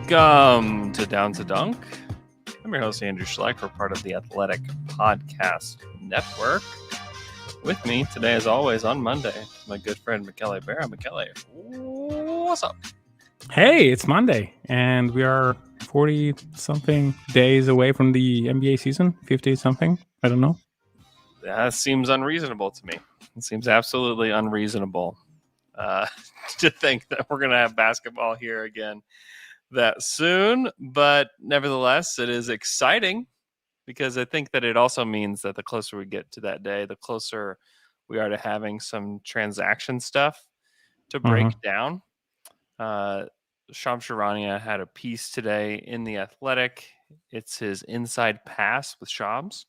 Welcome to Down to Dunk. I'm your host, Andrew Schleck. We're part of the Athletic Podcast Network. With me today, as always, on Monday, my good friend, Michele Barra. Michele, what's up? Hey, it's Monday, and we are 40-something days away from the NBA season. 50-something, I don't know. That seems unreasonable to me. It seems absolutely unreasonable to think that we're going to have basketball here again that soon. But nevertheless, it is exciting because I think that it also means that the closer we get to that day, the closer we are to having some transaction stuff to break down. Shams Charania had a piece today in The Athletic. It's his Inside Pass with Shams.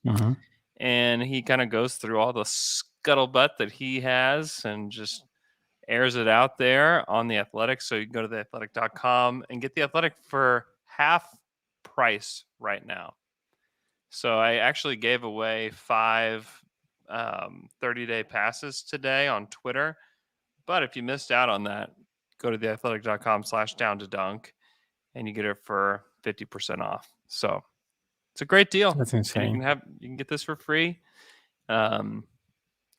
And he kind of goes through all the scuttlebutt that he has and just airs it out there on The Athletic. So you can go to theathletic.com and get The Athletic for half price right now. So I actually gave away 5 30-day passes today on Twitter. But if you missed out on that, go to theathletic.com/down-to-dunk and you get it for 50% off. So it's a great deal. That's insane. And you can get this for free.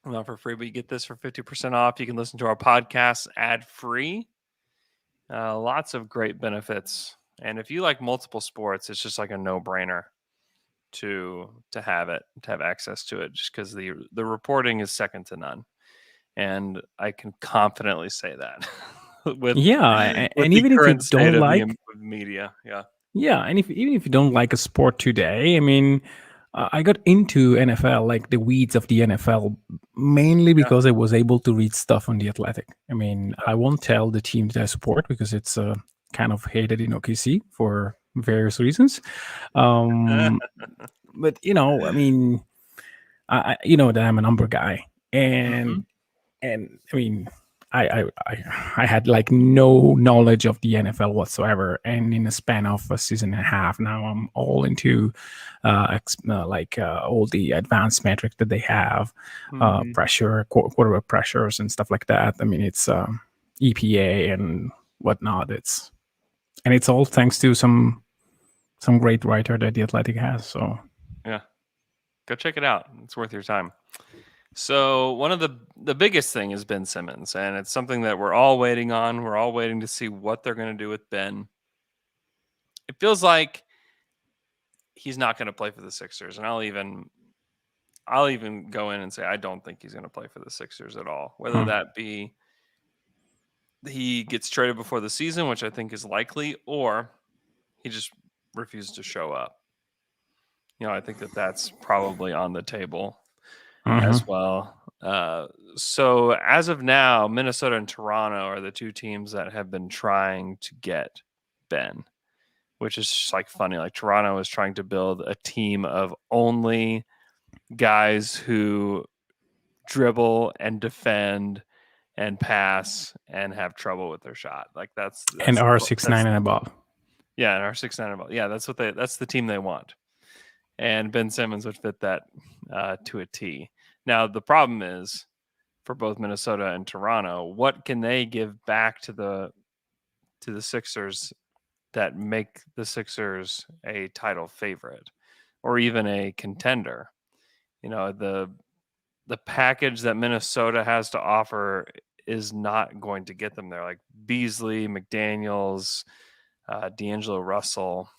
Not for free, but you get this for 50% off. You can listen to our podcast ad-free. Lots of great benefits. And if you like multiple sports, it's just like a no-brainer to have access to it, just because the reporting is second to none. And I can confidently say that. with and even if you don't like media, and even if you don't like a sport today, I mean, I got into NFL, like the weeds of the NFL, mainly because I was able to read stuff on The Athletic. I mean, I won't tell the team that I support because it's kind of hated in OKC for various reasons. But I mean, I that I'm a number guy, and I mean, I had like no knowledge of the NFL whatsoever, and in a span of a season and a half, now I'm all into all the advanced metrics that they have, pressure, quarterback pressures, and stuff like that. I mean, it's EPA and whatnot. It's all thanks to some great writer that The Athletic has. So yeah, go check it out. It's worth your time. So one of the biggest thing is Ben Simmons, and it's something that we're all waiting on. We're all waiting to see what they're going to do with Ben. It feels like he's not going to play for the Sixers, and I'll even go in and say I don't think he's going to play for the Sixers at all. Whether that be he gets traded before the season, which I think is likely, or he just refuses to show up. I think that's probably on the table as well. So as of now, Minnesota and Toronto are the two teams that have been trying to get Ben, which is just like funny. Like Toronto is trying to build a team of only guys who dribble and defend and pass and have trouble with their shot. Like that's and are 6'9" and above. Yeah, and are 6'9" and above. Yeah, that's the team they want. And Ben Simmons would fit that to a T. Now, the problem is for both Minnesota and Toronto, what can they give back to the Sixers that make the Sixers a title favorite or even a contender? The package that Minnesota has to offer is not going to get them there. Like Beasley, McDaniels, D'Angelo Russell,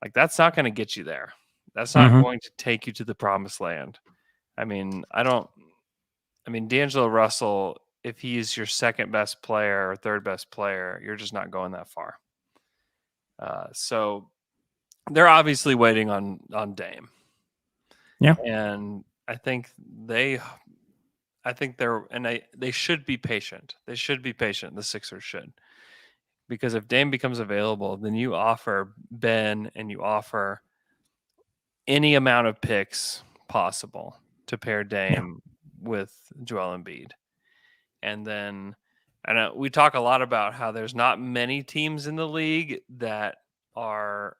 like that's not going to get you there. That's not going to take you to the promised land. I mean, D'Angelo Russell, if he's your second best player or third best player, you're just not going that far. So they're obviously waiting on Dame. Yeah. And I think they should be patient. They should be patient. The Sixers should. Because if Dame becomes available, then you offer Ben and you offer any amount of picks possible to pair Dame with Joel Embiid. And then we talk a lot about how there's not many teams in the league that are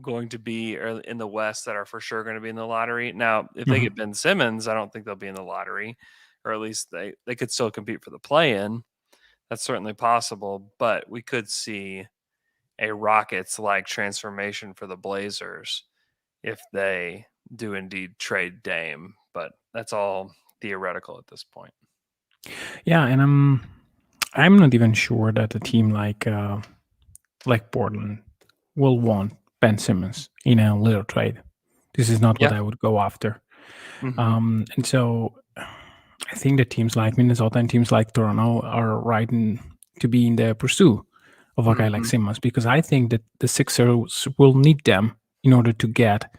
going to be in the West that are for sure going to be in the lottery. Now, if they get Ben Simmons, I don't think they'll be in the lottery, or at least they could still compete for the play-in. That's certainly possible, but we could see a Rockets-like transformation for the Blazers if they do indeed trade Dame, but that's all theoretical at this point. Yeah, and I'm not even sure that a team like Portland will want Ben Simmons in a little trade. This is not what Yeah. I would go after. Mm-hmm. And so I think that teams like Minnesota and teams like Toronto are right to be in the pursuit of a guy like Mm-hmm. Simmons, because I think that the Sixers will need them in order to get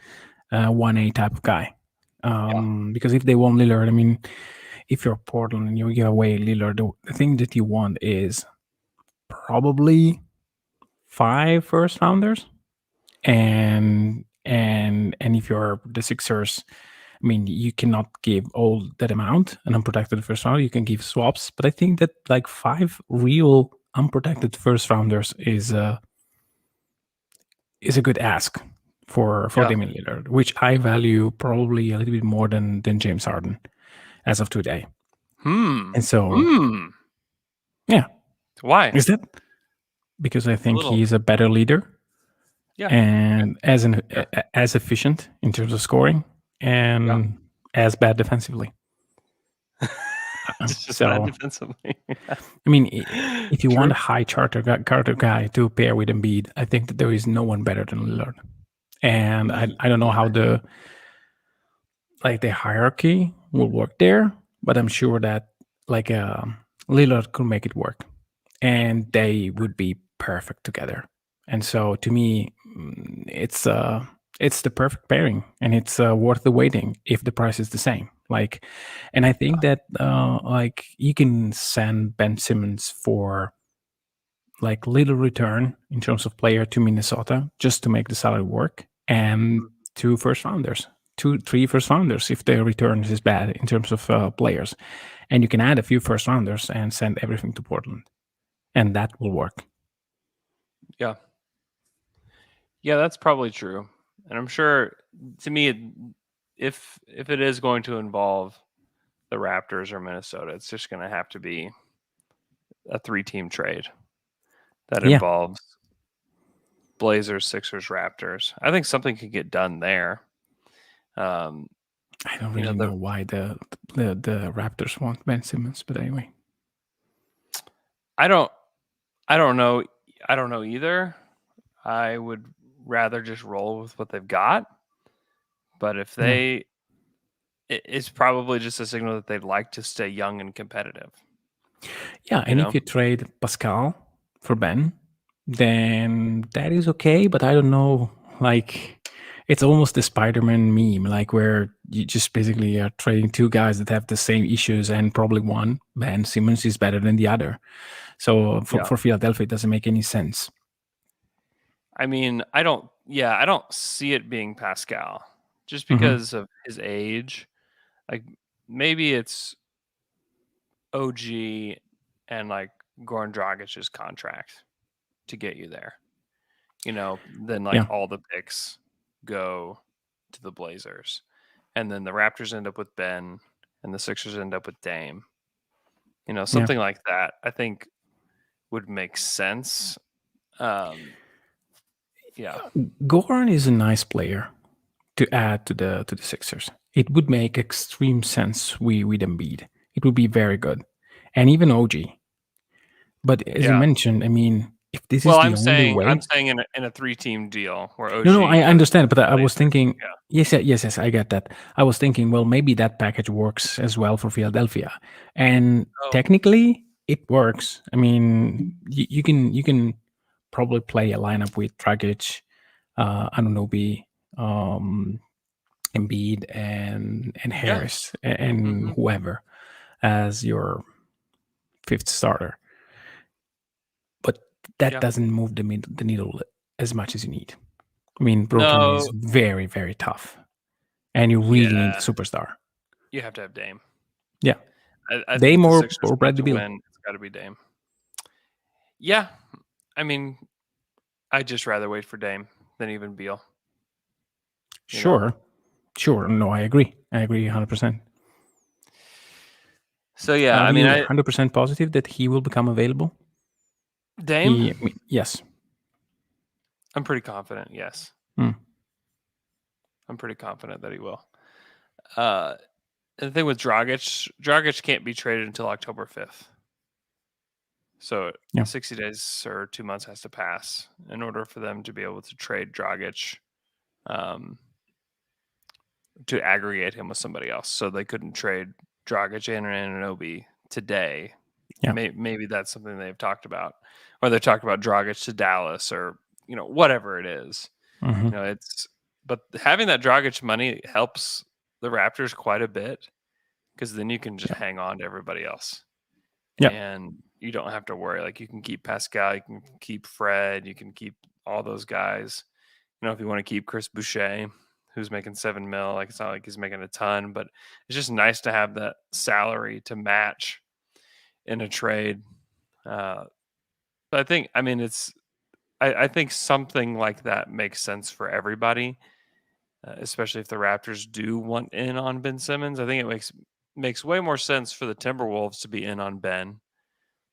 a 1A type of guy. Because if they want Lillard, I mean, if you're Portland and you give away Lillard, the thing that you want is probably 5 first rounders, and if you're the Sixers, I mean, you cannot give all that amount an unprotected first round. You can give swaps, but I think that like 5 real unprotected first rounders is a good ask for Yeah. Damian Lillard, which I value probably a little bit more than James Harden as of today. And so, yeah, Why? is that because I think little. he's a better leader Yeah. and as efficient in terms of scoring and as bad defensively. Just bad defensively. I mean, if you want a high charter guy to pair with Embiid, I think that there is no one better than Lillard. And I don't know how the hierarchy will work there, but I'm sure that Lillard could make it work, and they would be perfect together. And so to me, it's the perfect pairing, and it's worth the waiting if the price is the same. And I think that you can send Ben Simmons for little return in terms of player to Minnesota just to make the salary work, and 2 first rounders, 3 first rounders if the return is bad in terms of players, and you can add a few first rounders and send everything to Portland, and that will work. Yeah. Yeah, that's probably true. And I'm sure, to me, if it is going to involve the Raptors or Minnesota, it's just going to have to be a 3-team trade that involves Blazers, Sixers, Raptors. I think something could get done there. I don't really know why the Raptors want Ben Simmons, but anyway, I don't know. I don't know either. I would rather just roll with what they've got. But if they, it's probably just a signal that they'd like to stay young and competitive. Yeah, and if you trade Pascal for Ben, then that is okay. But I don't know, it's almost the Spider-Man meme, where you just basically are trading 2 guys that have the same issues, and probably one, Ben Simmons, is better than the other. So for Philadelphia, it doesn't make any sense. I mean, I don't see it being Pascal just Mm-hmm. because of his age. Maybe it's OG and Goran Dragic's contract to get you there. Then all the picks go to the Blazers, and then the Raptors end up with Ben, and the Sixers end up with Dame. Something like that, I think, would make sense. Yeah, Goran is a nice player to add to the Sixers. It would make extreme sense with Embiid. It would be very good, and even OG. But as you mentioned, I mean, if this is the only way, I'm saying in a 3-team deal where OG. No, I understand, but I was thinking, yes, I get that. I was thinking, well, maybe that package works as well for Philadelphia, and technically, it works. I mean, you can probably play a lineup with Dragic, Anunoby, Embiid, and Harris, and whoever as your 5th starter. But that doesn't move the needle as much as you need. I mean, Brooklyn is very, very tough, and you really need a superstar. You have to have Dame. Yeah, I Dame think or Bradley Beal. It's got to be Dame. Yeah, I mean, I'd just rather wait for Dame than even Beal. Sure. No, I agree. 100%. So yeah, I mean, 100% positive that he will become available. Dame? Yes. I'm pretty confident. Yes, Hmm. I'm pretty confident that he will. And the thing with Dragic can't be traded until October 5th. So Yeah. 60 days or 2 months has to pass in order for them to be able to trade Dragic, to aggregate him with somebody else. So they couldn't trade Dragic and Anunoby today. Yeah. Maybe that's something they've talked about, or they talked about Dragic to Dallas, or whatever it is. Mhm. But having that Dragic money helps the Raptors quite a bit, because then you can just Yeah. hang on to everybody else. Yeah. And you don't have to worry. Like, you can keep Pascal, you can keep Fred, you can keep all those guys. If you want to keep Chris Boucher, who's making $7 million, like, it's not like he's making a ton, but it's just nice to have that salary to match in a trade. But I think, I think something like that makes sense for everybody, especially if the Raptors do want in on Ben Simmons. I think it makes way more sense for the Timberwolves to be in on Ben,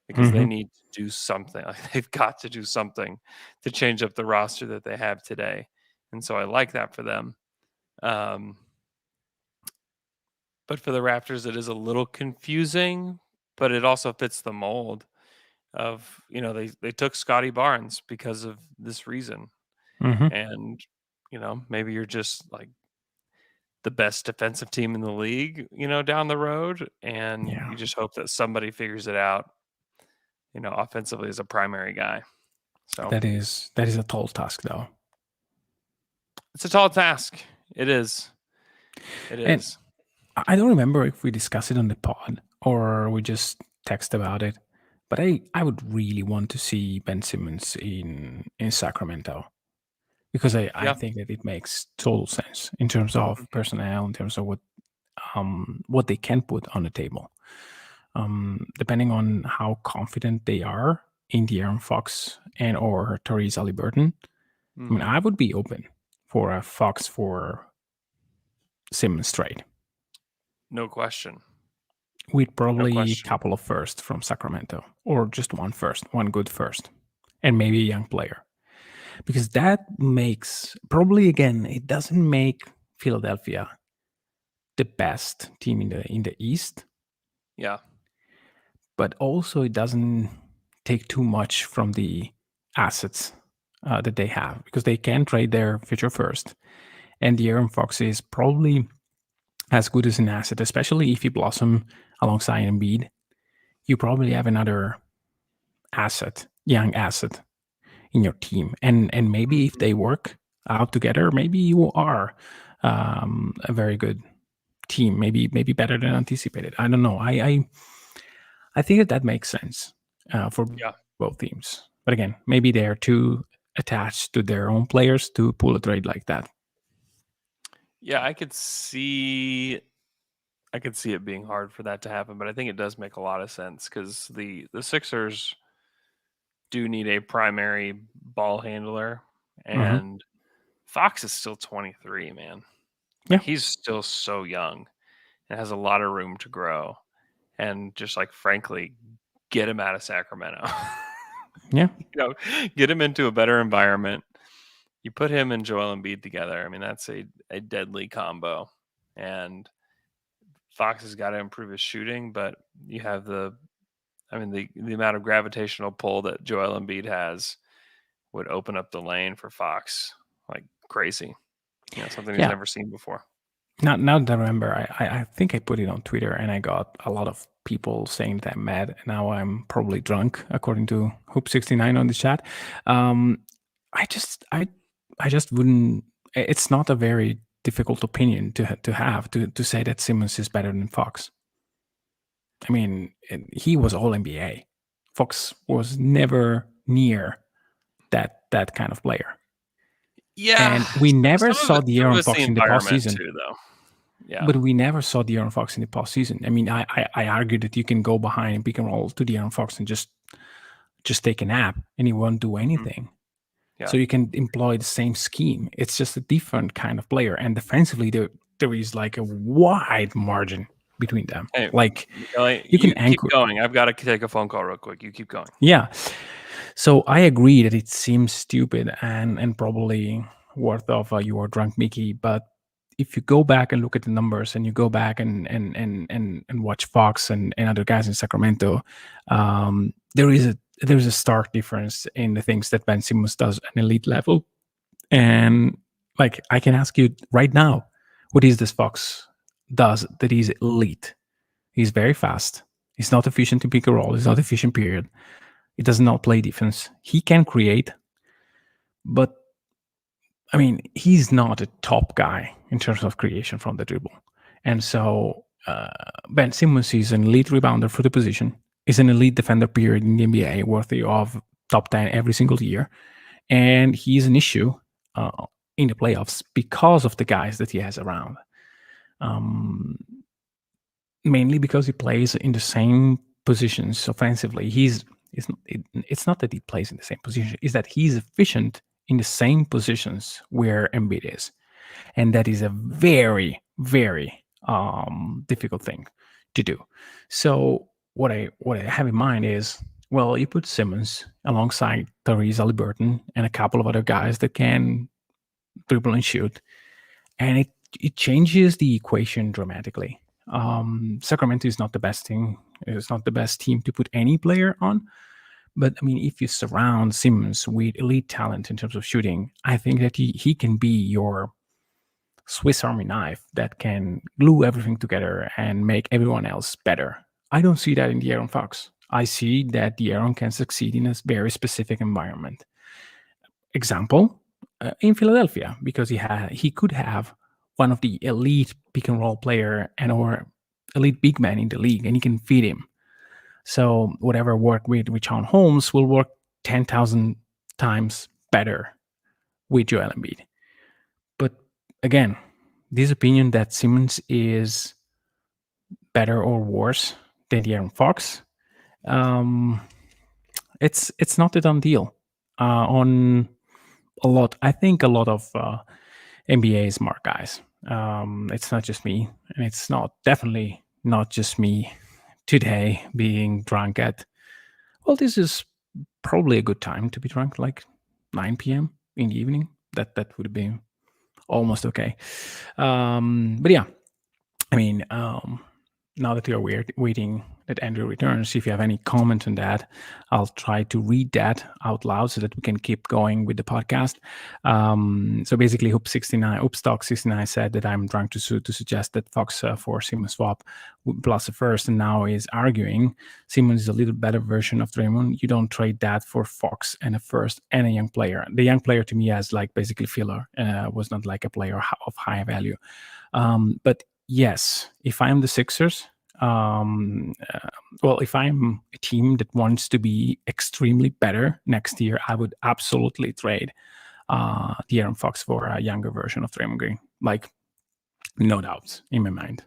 because they Mhm. need to do something. Like, they've got to do something to change up the roster that they have today. And so I like that for them. But for the Raptors, it is a little confusing, but it also fits the mold of, they took Scotty Barnes because of this reason. Mhm. And, maybe you're just like the best defensive team in the league, down the road. And Yeah. you just hope that somebody figures it out, offensively as a primary guy. So That is a tall task, though. it's a tall task. It is. It And is. I don't remember if we discussed it on the pod or we just text about it, but I would really want to see Ben Simmons in Sacramento, because I Yeah. think that it makes total sense in terms of Mhm. personnel, in terms of what they can put on the table. Depending on how confident they are in De'Aaron Fox and or Therese Halliburton, I mean, Mhm. I would be open for a Fox for Simmons trade No question. with No probably a question. couple of firsts from Sacramento, or just one good first, and maybe a young player. Because that makes, probably again, it doesn't make Philadelphia the best team in the East, Yeah. but also it doesn't take too much from the assets that they have, because they can trade their future first. And the Aaron Fox is probably as good as an asset, especially if you blossom alongside Embiid. You probably have another asset, young asset in your team, and maybe if Mhm. they work out together, maybe you are a very good team. Maybe better than anticipated. I don't know. I think that makes sense for Yeah. both teams. But again, maybe they're too attached to their own players to pull a trade like that. Yeah, I could see it being hard for that to happen, but I think it does make a lot of sense, because the Sixers do need a primary ball handler, Hmm. and Fox is still 23, man. Like, Yeah, he's still so young and has a lot of room to grow. And just, like, frankly, get him out of Sacramento. yeah, you know, get him into a better environment. You put him and Joel Embiid together. I mean, that's a deadly combo. And Fox has got to improve his shooting, but you have the amount of gravitational pull that Joel Embiid has would open up the lane for Fox like crazy. Something he's yeah. never seen before. Now that I remember, I think I put it on Twitter and I got a lot of people saying that I'm mad. Now I'm probably drunk, according to Hoop69 on the chat. Um, I just I just wouldn't. It's not a very difficult opinion to have to say that Simmons is better than Fox. I mean, he was All NBA. Fox was never near that kind of player, Yeah, and we never some of saw it, some of De'Aaron it's the Fox in the environment postseason. too, though. Yeah. But we never saw De'Aaron Fox in the postseason. I mean, I argue that you can go behind and pick and roll to De'Aaron Fox and just take a nap, and he won't do Mhm. anything. Yeah. So you can employ the same scheme. It's just a different kind of player. And defensively, there is like a wide margin between them. Hey, Like Mikaele, you can you keep anchor. going. I've got to take a phone call real quick. You keep going. Yeah. So I agree that it seems stupid and probably worth of your drunk Mickey, but if you go back and look at the numbers and you go back and watch Fox and other guys in Sacramento, there is a stark difference in the things that Ben Simmons does at an elite level. And like I can ask you right now, what is this Fox does that is elite? He's very fast. He's not efficient in pick and roll. He's not efficient, period. He does not play defense. He can create, but I mean, he's not a top guy in terms of creation from the dribble. And so Ben Simmons is an elite rebounder for the position, is an elite defender, period, in the NBA, worthy of top 10 every single year. And he's an issue in the playoffs because of the guys that he has around. Mainly because he plays in the same positions offensively. It's not that he plays in the same position, it's that he's efficient in the same positions where Embiid is. And that is a very, very difficult thing to do. So what I have in mind is, well, you put Simmons alongside Tyrese Halliburton and a couple of other guys that can dribble and shoot, and it changes the equation dramatically. Sacramento is not the best thing. It's not the best team to put any player on. But I mean, if you surround Simmons with elite talent in terms of shooting, I think that he can be your Swiss Army knife that can glue everything together and make everyone else better. I don't see that in the Aaron Fox. I see that the Aaron can succeed in a very specific environment. Example, in Philadelphia, because he could have one of the elite pick and roll player and or elite big man in the league, and he can feed him. So whatever worked with Richaun Holmes will work 10,000 times better with Joel Embiid. But again, this opinion that Simmons is better or worse than De'Aaron Fox, it's not a done deal. On a lot, I think a lot of NBA smart guys. It's not just me, and it's not definitely not just me today being drunk at. Well, this is probably a good time to be drunk, like 9 p.m. in the evening. That would be almost okay. But yeah, I mean, now that we are waiting that Andrew returns, if you have any comment on that, I'll try to read that out loud so that we can keep going with the podcast. So basically, Hoopstock69 said that I'm drunk to suggest that Fox for Simmons swap plus a first, and now is arguing Simmons is a little better version of Draymond. You don't trade that for Fox and a first and a young player. The young player to me as like basically filler, was not like a player of high value. But yes, if I'm the Sixers, if I'm a team that wants to be extremely better next year, I would absolutely trade De'Aaron Fox for a younger version of Draymond Green. Like, no doubts in my mind.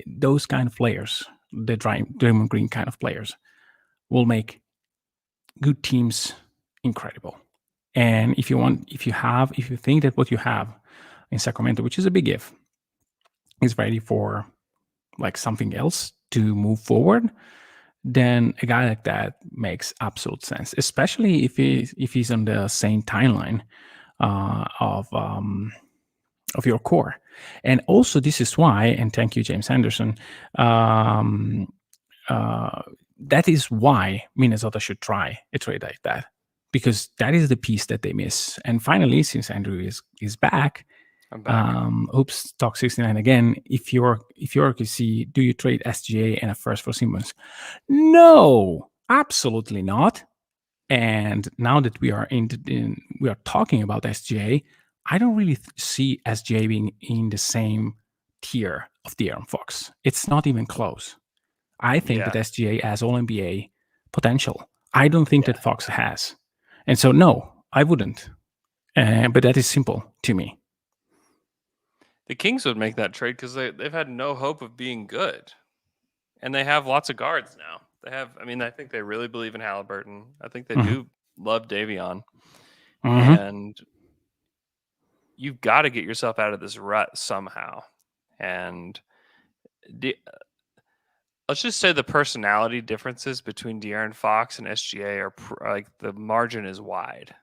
Those kind of players, the Draymond Green kind of players, will make good teams incredible. And if you think that what you have in Sacramento, which is a big if, is ready for like something else to move forward, then a guy like that makes absolute sense, especially if he's on the same timeline of your core. And also, this is why, and thank you, James Anderson, that is why Minnesota should try a trade like that, because that is the piece that they miss. And finally, since Andrew is back, I'm back. Oops, talk 69 again. If you're OKC, do you trade SGA and a first for Simmons? No, absolutely not. And now that we are we are talking about SGA, I don't really see SGA being in the same tier of De'Aaron Fox. It's not even close. I think that SGA has all NBA potential. I don't think that Fox has. And so, no, I wouldn't. But that is simple to me. The Kings would make that trade because they've had no hope of being good. And they have lots of guards now. I think they really believe in Halliburton. I think they do love Davion. And you've got to get yourself out of this rut somehow. And let's just say the personality differences between De'Aaron Fox and SGA are like the margin is wide.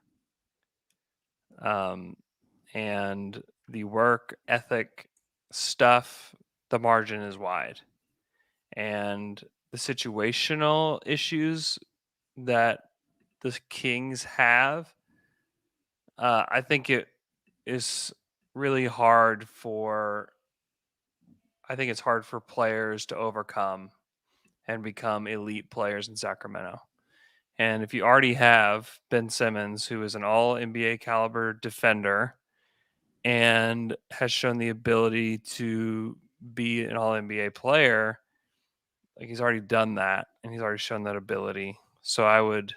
And the work ethic stuff, the margin is wide. And the situational issues that the Kings have, I think it is really hard for. I think it's hard for players to overcome and become elite players in Sacramento. And if you already have Ben Simmons, who is an all NBA caliber defender and has shown the ability to be an all NBA player, like he's already done that and he's already shown that ability. So I would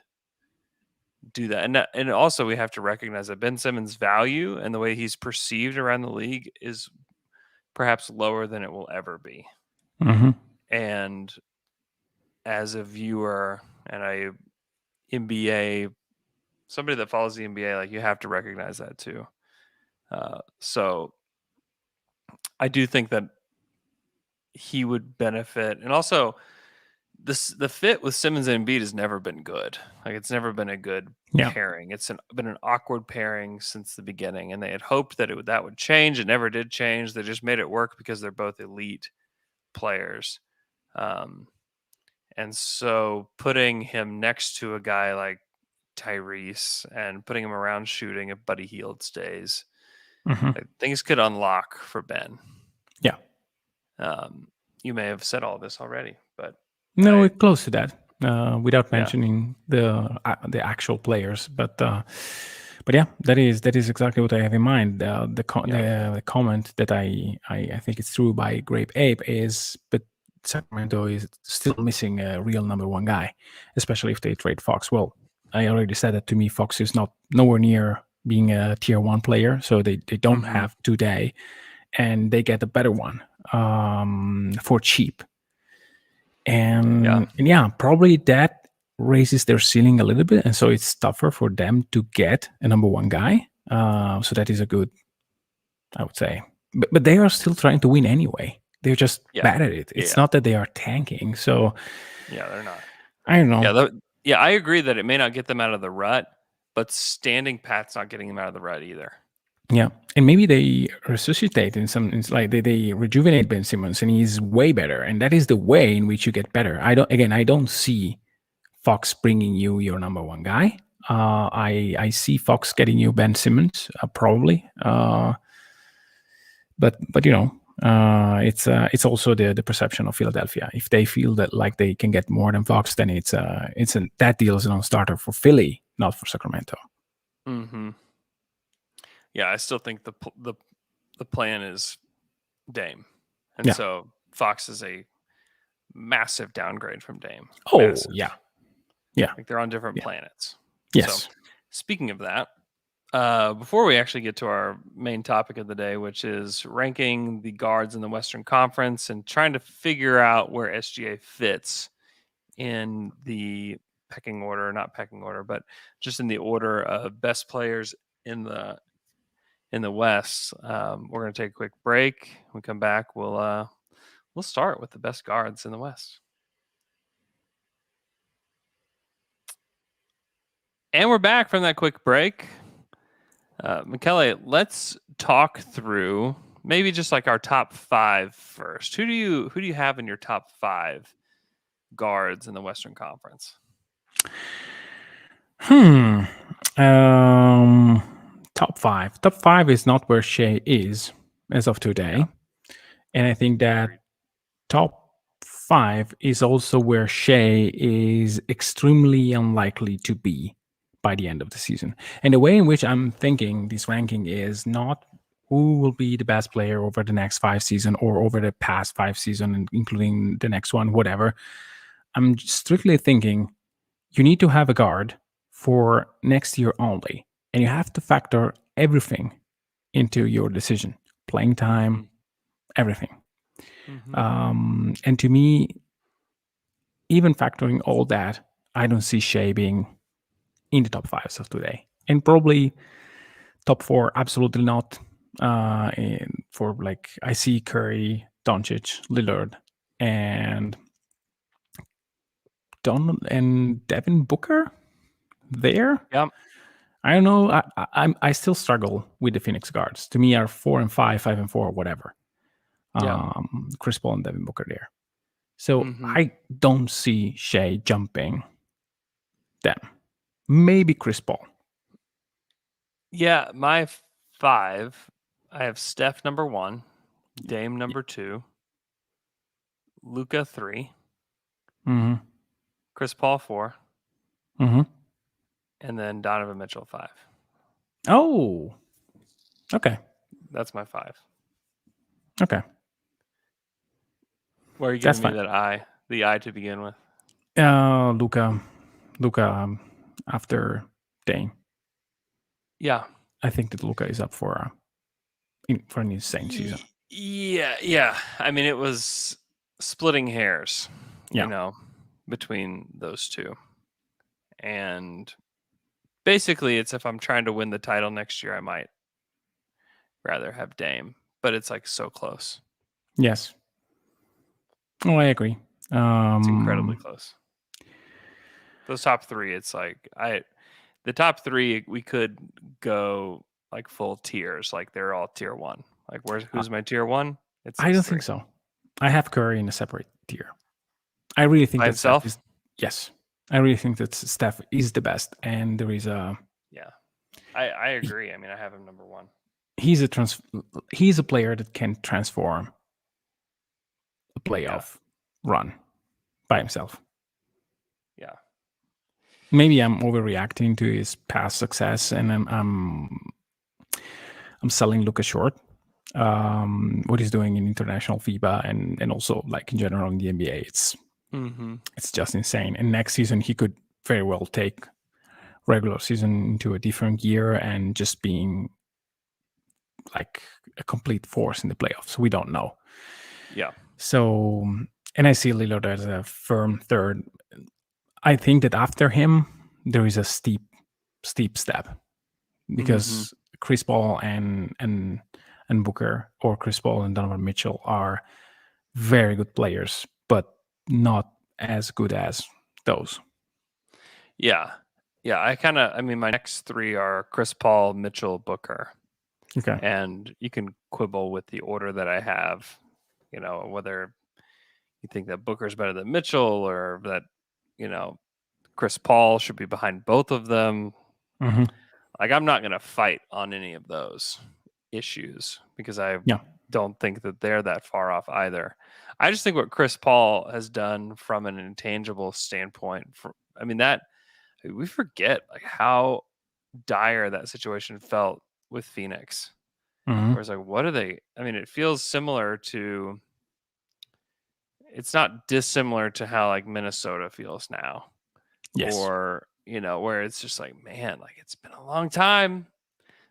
do that. And also we have to recognize that Ben Simmons' value and the way he's perceived around the league is perhaps lower than it will ever be. Mm-hmm. And as a viewer and a NBA, somebody that follows the NBA, like you have to recognize that too. So I do think that he would benefit, and also the fit with Simmons and Embiid has never been good. Like it's never been a good pairing. It's been an awkward pairing since the beginning, and they had hoped that that would change. It never did change. They just made it work because they're both elite players. And so putting him next to a guy like Tyrese and putting him around shooting if Buddy Hield stays, things could unlock for Ben. Yeah. You may have said all this already, but no, we're close to that. Without mentioning the actual players, but yeah, that is exactly what I have in mind. The comment that I think it's true by Grape Ape is, but Sacramento is still missing a real number one guy, especially if they trade Fox. Well, I already said that to me. Fox is nowhere near being a tier one player, so they don't have today, and they get a better one for cheap. And probably that raises their ceiling a little bit, and so it's tougher for them to get a number one guy. So that is a good, I would say. But they are still trying to win anyway. They're just bad at it. It's not that they are tanking. So they're not. I don't know. I agree that it may not get them out of the rut, but standing pat's not getting them out of the rut either. Yeah, and maybe they resuscitate in some. It's like they rejuvenate Ben Simmons, and he's way better. And that is the way in which you get better. I don't see Fox bringing you your number one guy. I see Fox getting you Ben Simmons probably. But it's also the perception of Philadelphia. If they feel that like they can get more than Fox, then that deal is a non-starter for Philly, not for Sacramento. Mm-hmm. Yeah, I still think the plan is Dame, and so Fox is a massive downgrade from Dame. Oh, massive. yeah. Like they're on different planets. Yes. So, speaking of that, before we actually get to our main topic of the day, which is ranking the guards in the Western Conference and trying to figure out where SGA fits in the not pecking order, but just in the order of best players in the West. We're going to take a quick break. When we come back, we'll start with the best guards in the West. And we're back from that quick break. Michele, let's talk through maybe just like our top 5 first. Who do you have in your top 5 guards in the Western Conference? Top 5. Top 5 is not where Shea is as of today. And I think that top 5 is also where Shea is extremely unlikely to be by the end of the season. And the way in which I'm thinking this ranking is not who will be the best player over the next 5 seasons or over the past 5 seasons, including the next one, whatever. I'm strictly thinking you need to have a guard for next year only. And you have to factor everything into your decision. Playing time, everything. And to me, even factoring all that, I don't see Shea being in the top 5 of today. And probably top 4, absolutely not. I see Curry, Doncic, Lillard, and Don and Devin Booker there. Yeah. I don't know. I still struggle with the Phoenix guards. To me, are 4 and 5, 5 and 4, whatever. Yeah. Chris Paul and Devin Booker there. So Mm-hmm. I don't see Shea jumping them. Maybe Chris Paul. Yeah, my 5, I have Steph number 1, Dame number 2, Luca 3, Mm-hmm. Chris Paul 4, Mm-hmm. and then Donovan Mitchell 5. Oh, okay. That's my 5. Okay. Where are you That's giving me fine. that I, the I to begin with? Luca, after Dane. Yeah. I think that Luca is up for an insane season. Yeah. I mean, it was splitting hairs, Yeah. Between those two. And basically, it's if I'm trying to win the title next year, I might rather have Dame, but it's like so close. Yes. Oh, I agree. It's incredibly close. Those top 3, it's like the top 3 we could go like full tiers, like they're all tier 1. Like who's my tier 1? It's I don't 3. think so. I have Curry in a separate tier. I really think By that Steph himself? is. Yes, I really think that Steph is the best, and there is a. Yeah, I agree. I mean, I have him number 1. He's a player that can transform a playoff run by himself. Yeah. Maybe I'm overreacting to his past success, and I'm selling Luka short. What he's doing in international FIBA and also like in general in the NBA, it's just insane. And next season he could very well take regular season into a different gear and just being like a complete force in the playoffs. We don't know. Yeah. So, and I see Lillard as a firm third. I think that after him, there is a steep step because Chris Paul and Booker, or Chris Paul and Donovan Mitchell, are very good players, but not as good as those. Yeah. I mean, my next 3 are Chris Paul, Mitchell, Booker. Okay. And you can quibble with the order that I have, whether you think that Booker's better than Mitchell or that, Chris Paul should be behind both of them. Mm-hmm. Like, I'm not going to fight on any of those issues because I don't think that they're that far off either. I just think what Chris Paul has done from an intangible standpoint, that we forget like how dire that situation felt with Phoenix. Mm-hmm. Where it's like, what are they? I mean, it feels similar to. It's not dissimilar to how like Minnesota feels now. Yes. Or, where it's just like, man, like it's been a long time.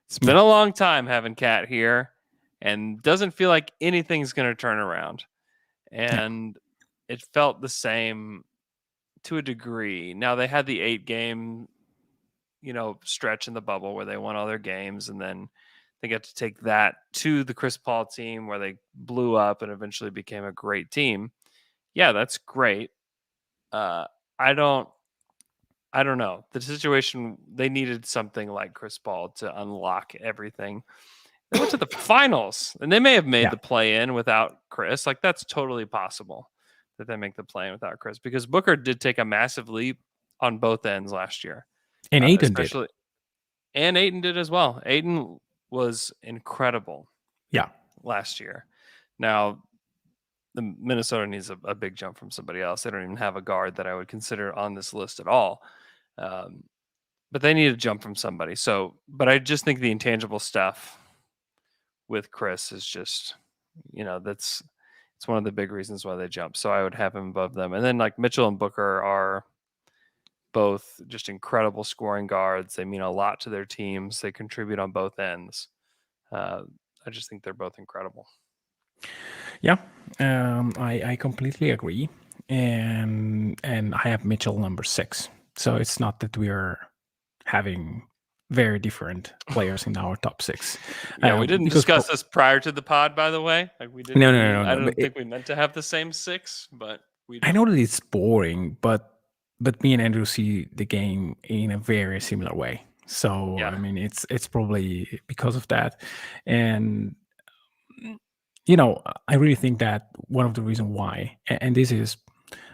It's been a long time having Cat here, and doesn't feel like anything's going to turn around. And it felt the same to a degree. Now they had the 8-game, stretch in the bubble where they won all their games, and then they got to take that to the Chris Paul team where they blew up and eventually became a great team. Yeah, that's great. I don't know. The situation, they needed something like Chris Paul to unlock everything. They went to the finals, and they may have made the play-in without Chris. Like, that's totally possible that they make the play-in without Chris, because Booker did take a massive leap on both ends last year. And Ayton did. And Ayton did as well. Ayton was incredible last year. Now, the Minnesota needs a big jump from somebody else. They don't even have a guard that I would consider on this list at all. But they need a jump from somebody. But I just think the intangible stuff with Chris is just, it's one of the big reasons why they jump. So I would have him above them. And then like Mitchell and Booker are both just incredible scoring guards. They mean a lot to their teams. They contribute on both ends. I just think they're both incredible. Yeah, I completely agree, and I have Mitchell number 6. So it's not that we are having very different players in our top 6. Yeah, we didn't discuss this prior to the pod, by the way. Like we didn't. No. I don't think we meant to have the same 6, but we. I know that it's boring, but but me and Andrew see the game in a very similar way. So Yeah. I mean, it's probably because of that, and I really think that one of the reasons why, and this is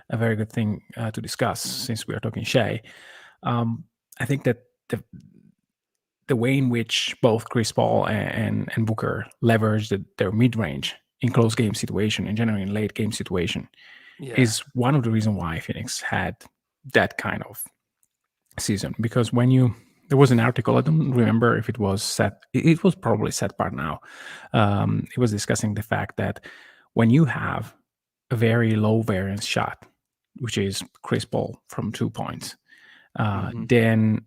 a very good thing to discuss since we are talking Shea. I think that the way in which both Chris Paul and Booker leveraged their mid range in close game situation and generally in late game situation Yeah. is one of the reasons why Phoenix had that kind of season. Because there was an article, I don't remember if it was set, it was probably set part now. It was discussing the fact that when you have a very low variance shot, which is Chris Paul from 2 points, then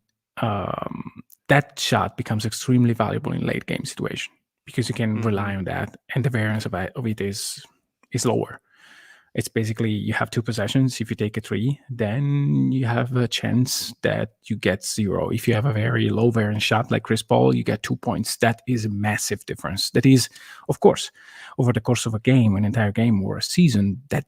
that shot becomes extremely valuable in late game situation because you can rely on that, and the variance of it is lower. It's basically you have 2 possessions. If you take a 3, then you have a chance that you get 0. If you have a very low variance shot like Chris Paul, you get 2 points. That is a massive difference. That is, of course, over the course of a game, an entire game or a season, that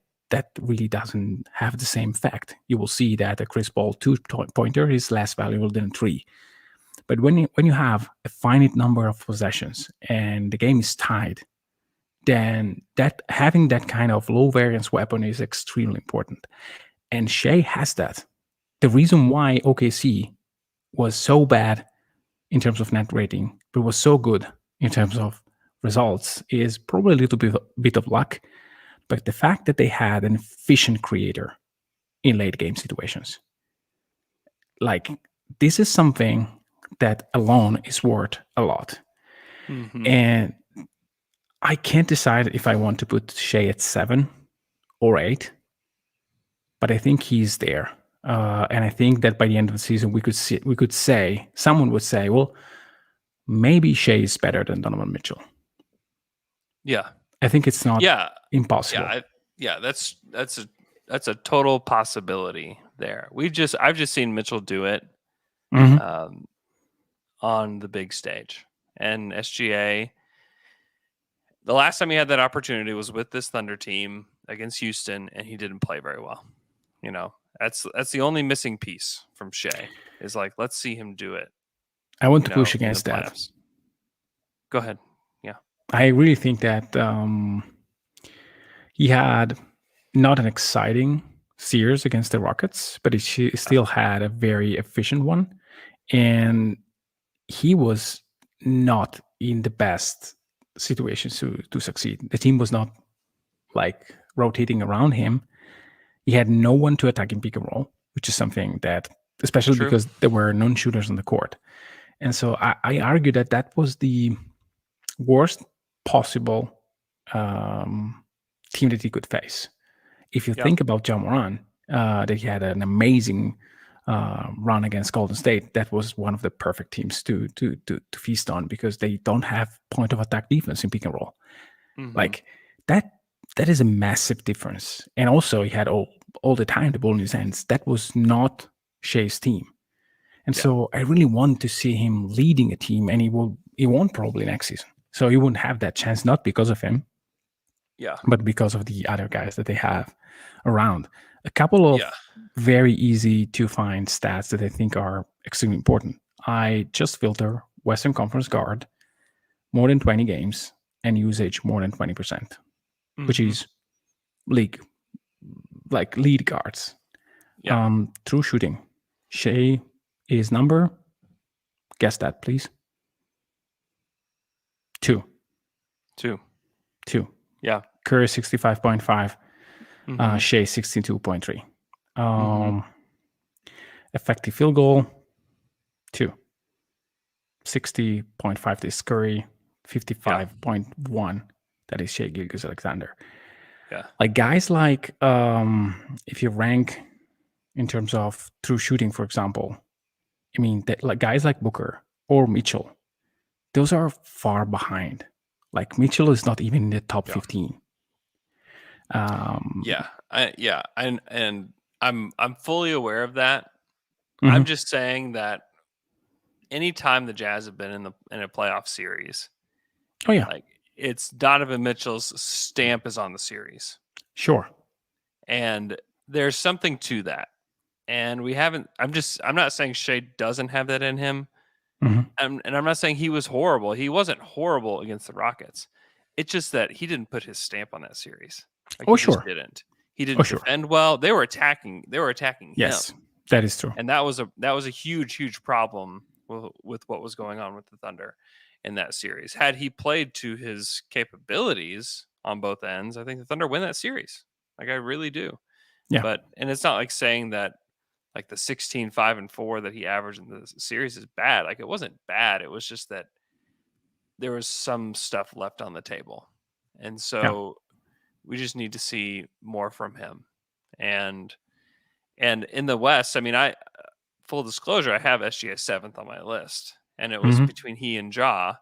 really doesn't have the same effect. You will see that a Chris Paul 2-pointer is less valuable than a 3. But when you have a finite number of possessions and the game is tied, then that having that kind of low variance weapon is extremely important. And Shea has that. The reason why OKC was so bad in terms of net rating, but was so good in terms of results is probably a little bit of luck, but the fact that they had an efficient creator in late game situations. Like, this is something that alone is worth a lot. And I can't decide if I want to put Shea at 7 or 8, but I think he's there. And I think that by the end of the season, someone would say, well, maybe Shea is better than Donovan Mitchell. Yeah. I think it's not impossible. That's a total possibility there. I've just seen Mitchell do it on the big stage, and SGA. The last time he had that opportunity was with this Thunder team against Houston, and he didn't play very well. That's the only missing piece from Shea is like, let's see him do it. I want to push against that. Go ahead. Yeah. I really think that he had not an exciting series against the Rockets, but he still had a very efficient one. And he was not in the best situations to succeed. The team was not like rotating around him. He had no one to attack in pick and roll, which is something that, especially because there were non-shooters on the court. And so I argue that was the worst possible team that he could face. If you think about Ja Morant, that he had an amazing run against Golden State, that was one of the perfect teams to feast on because they don't have point of attack defense in pick and roll. Like that is a massive difference. And also he had all the time the ball in his hands. That was not Shea's team. And so I really want to see him leading a team, and he won't probably next season. So he won't have that chance, not because of him, but because of the other guys that they have around. A couple of very easy to find stats that I think are extremely important. I just filter Western Conference guard, more than 20 games, and usage more than 20%, which is lead guards. True shooting. Shea is number, guess that, please. 2. Yeah. Curry 65.5. Shea 62.3. Effective field goal 2. 60.5 is Curry, 55.1. That is Shea Gilgeous-Alexander. Yeah. Like guys like if you rank in terms of true shooting, for example, I mean like guys like Booker or Mitchell, those are far behind. Like Mitchell is not even in the top 15. And I'm fully aware of that. I'm just saying that anytime the Jazz have been in a playoff series, like it's Donovan Mitchell's stamp is on the series. Sure. And there's something to that. And we haven't. I'm not saying Shea doesn't have that in him. Mhm. And I'm not saying he was horrible. He wasn't horrible against the Rockets. It's just that he didn't put his stamp on that series. Like Oh, he just sure. didn't. He Oh, didn't sure. defend well. They were attacking him. Yes, that is true. And that was a huge problem with what was going on with the Thunder in that series. Had he played to his capabilities on both ends, I think the Thunder win that series. Like I really do. Yeah. But and it's not like saying that like the 16-5-4 that he averaged in the series is bad. Like it wasn't bad. It was just that there was some stuff left on the table. And Yeah. so we just need to see more from him. And in the West, I mean, I full disclosure, I have SGA 7th on my list. And it was Mhm. between he and Ja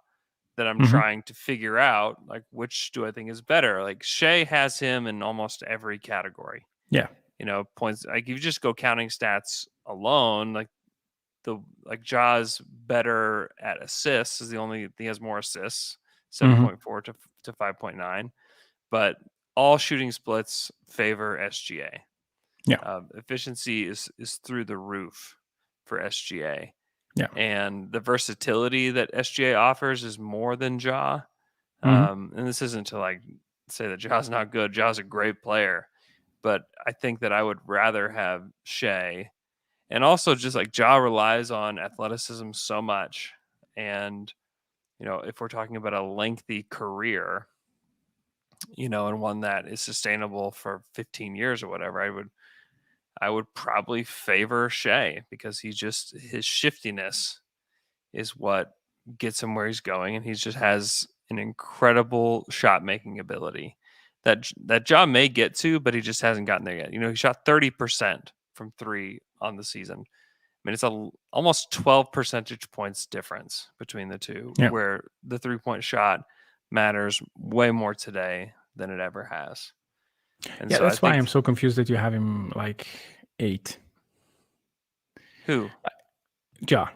that I'm Mhm. trying to figure out like which do I think is better. Like Shea has him in almost every category. Yeah. Points like if you just go counting stats alone, like Ja's better at assists is the only he has more assists, Mhm. 7.4 to 5.9, but all shooting splits favor SGA. Yeah. Efficiency is through the roof for SGA. Yeah. And the versatility that SGA offers is more than Ja. Mhm. And this isn't to like say that Ja's not good. Ja's a great player, but I think that I would rather have Shea. And also just like Ja relies on athleticism so much. And, if we're talking about a lengthy career, and one that is sustainable for 15 years or whatever, I would probably favor Shea because his shiftiness is what gets him where he's going, and he just has an incredible shot making ability that Ja may get to, but he just hasn't gotten there yet. He shot 30% from 3 on the season. I mean, it's almost 12 percentage points difference between the two, Yeah. where the 3-point shot matters way more today than it ever has. And Yeah, so I that's why think I'm so confused that you have him like 8. who Ja.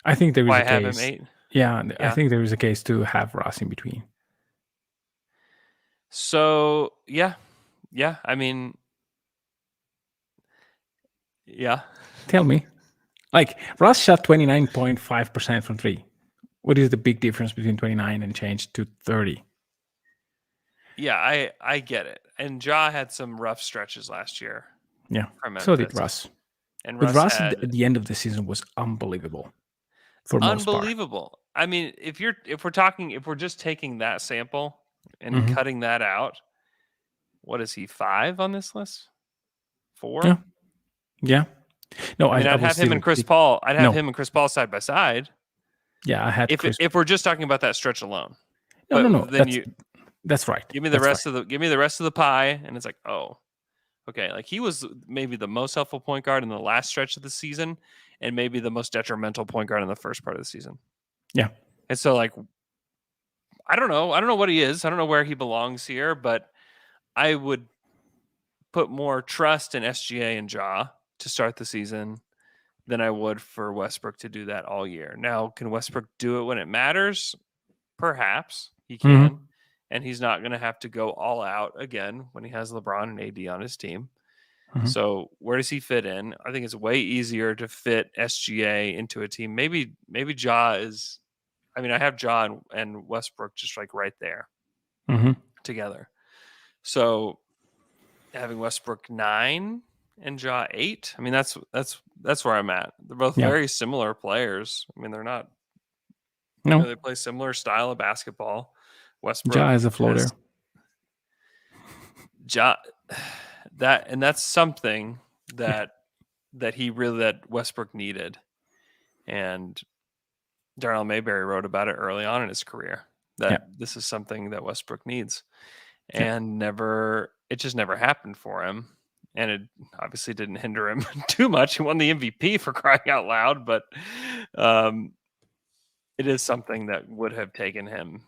I think there is why a have him case. 8? Yeah, I Yeah. think there is a case to have Russ in between. So yeah. I mean, yeah. Tell me. Like Russ shot 29.5% from 3. What is the big difference between 29 and change to 30? Yeah, I get it. And Ja had some rough stretches last year Yeah. from So did Memphis. Russ. And But Russ Russ had at the end of the season was unbelievable for most part. unbelievable. I mean, if we're just taking that sample and Mhm. cutting that out, what is he 5 on this list? 4? Yeah. Yeah. No, I mean, I I'd was have him still and Chris big. Paul. I'd have No. him and Chris Paul side by side. Yeah, I had Chris. If we're just talking about that stretch alone. No. But then That's right. give me the That's rest right. of the pie, and it's like, oh, okay. Like he was maybe the most helpful point guard in the last stretch of the season, and maybe the most detrimental point guard in the first part of the season. Yeah. And so, like, I don't know what he is. I don't know where he belongs here, but I would put more trust in SGA and Ja to start the season than I would for Westbrook to do that all year. Now, can Westbrook do it when it matters? Perhaps he can. Mhm. And he's not going to have to go all out again when he has LeBron and AD on his team. Mhm. So where does he fit in? I think it's way easier to fit SGA into a team. Maybe Ja is. I mean, I have Ja and Westbrook just like right there Mhm. together. So having Westbrook 9 and Ja 8. I mean, that's where I'm at. They're both Yeah. very similar players. I mean, they're not. No. They play similar style of basketball. Ja Westbrook is a floater. has Ja that's something that that Westbrook needed. And Darnell Mayberry wrote about it early on in his career Yeah. that this is something that Westbrook needs. Yeah. And it just never happened for him. And it obviously didn't hinder him too much. He won the MVP for crying out loud, but it is something that would have taken him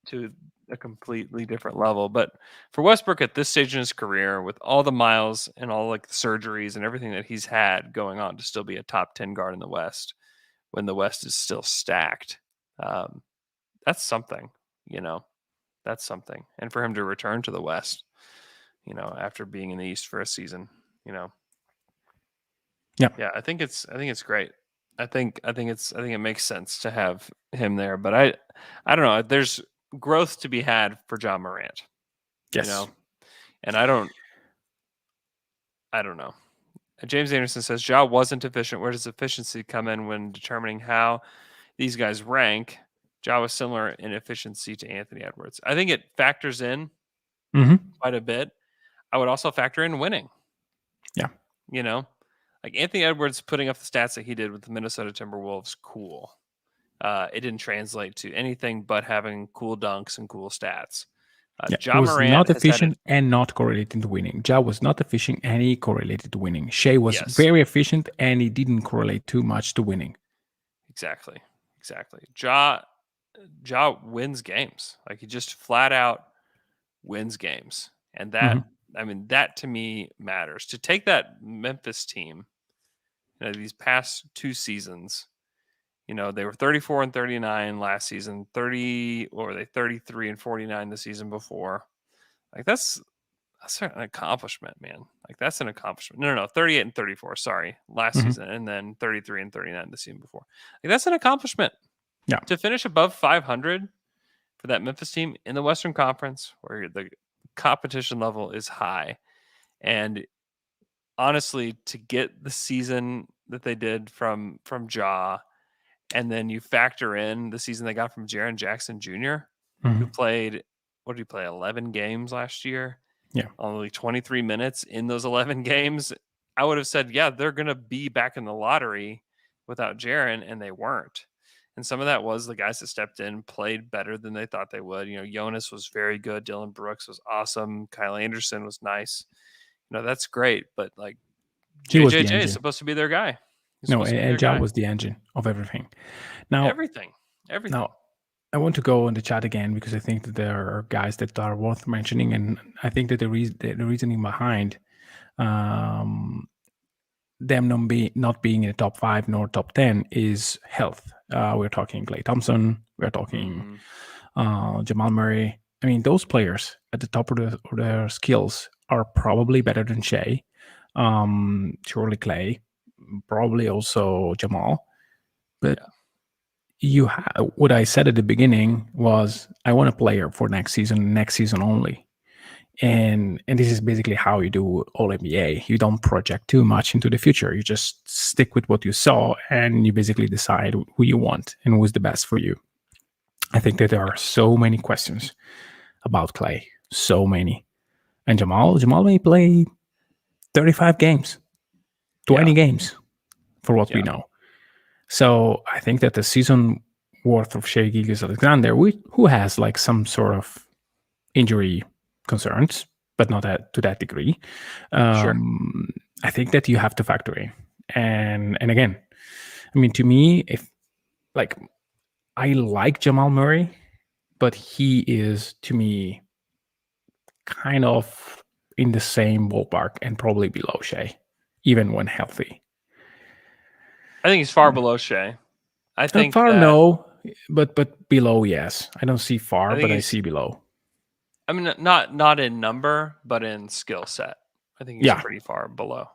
to a completely different level. But for Westbrook at this stage in his career, with all the miles and all like the surgeries and everything that he's had going on to still be a top 10 guard in the West, when the West is still stacked, that's something, that's something. And for him to return to the West, after being in the East for a season, Yeah, I think it's great. I think it makes sense to have him there, but I don't know. There's growth to be had for John Morant, Yes. and I don't know. James Anderson says Ja wasn't efficient. Where does efficiency come in when determining how these guys rank? Ja was similar in efficiency to Anthony Edwards. I think it factors in quite a bit. I would also factor in winning. Yeah. Like Anthony Edwards putting up the stats that he did with the Minnesota Timberwolves, cool. It didn't translate to anything but having cool dunks and cool stats. He Ja was Morant not efficient and not correlated to winning. Ja was not efficient and he correlated to winning. Shea was very efficient and he didn't correlate too much to winning. Exactly. Ja wins games. Like he just flat out wins games. And that, that to me matters. To take that Memphis team, these past 2 seasons, they were 34 and 39 last season, 33 and 49 the season before. Like that's an accomplishment, man. Like that's an accomplishment. No, 38 and 34, sorry, last season, and then 33 and 39 the season before. Like that's an accomplishment. Yeah. To finish above 500 for that Memphis team in the Western Conference, where the competition level is high, and honestly, to get the season that they did from Ja, and then you factor in the season they got from Jaren Jackson Jr., who played, what did he play, 11 games last year? Yeah. Only 23 minutes in those 11 games. I would have said, yeah, they're going to be back in the lottery without Jaren, and they weren't. And some of that was the guys that stepped in played better than they thought they would. Jonas was very good. Dylan Brooks was awesome. Kyle Anderson was nice. That's great. But like JJJ is supposed to be their guy. And Ja was the engine of everything. Now, everything. Now, I want to go on the chat again because I think that there are guys that are worth mentioning, and I think that the reasoning behind them not being in the top 5 nor top 10 is health. We're talking Klay Thompson. We're talking Jamal Murray. I mean, those players at the top of their skills are probably better than Shea. Surely Klay, probably also Jamal. But what I said at the beginning was I want a player for next season only. And this is basically how you do all NBA. You don't project too much into the future. You just stick with what you saw and you basically decide who you want and who's the best for you. I think that there are so many questions about Klay. So many. And Jamal may play 35 games, 20 games for what we know. So I think that the season worth of Shai Gilgeous-Alexander, who has like some sort of injury concerns, but not to that degree. I think that you have to factor in. And again, I mean, to me, if like I like Jamal Murray, but he is to me kind of in the same ballpark and probably below Shai, even when healthy. I think he's far below Shai. I think far no, but below yes. I don't see far, but I see below. I mean, not in number, but in skill set. I think he's pretty far below.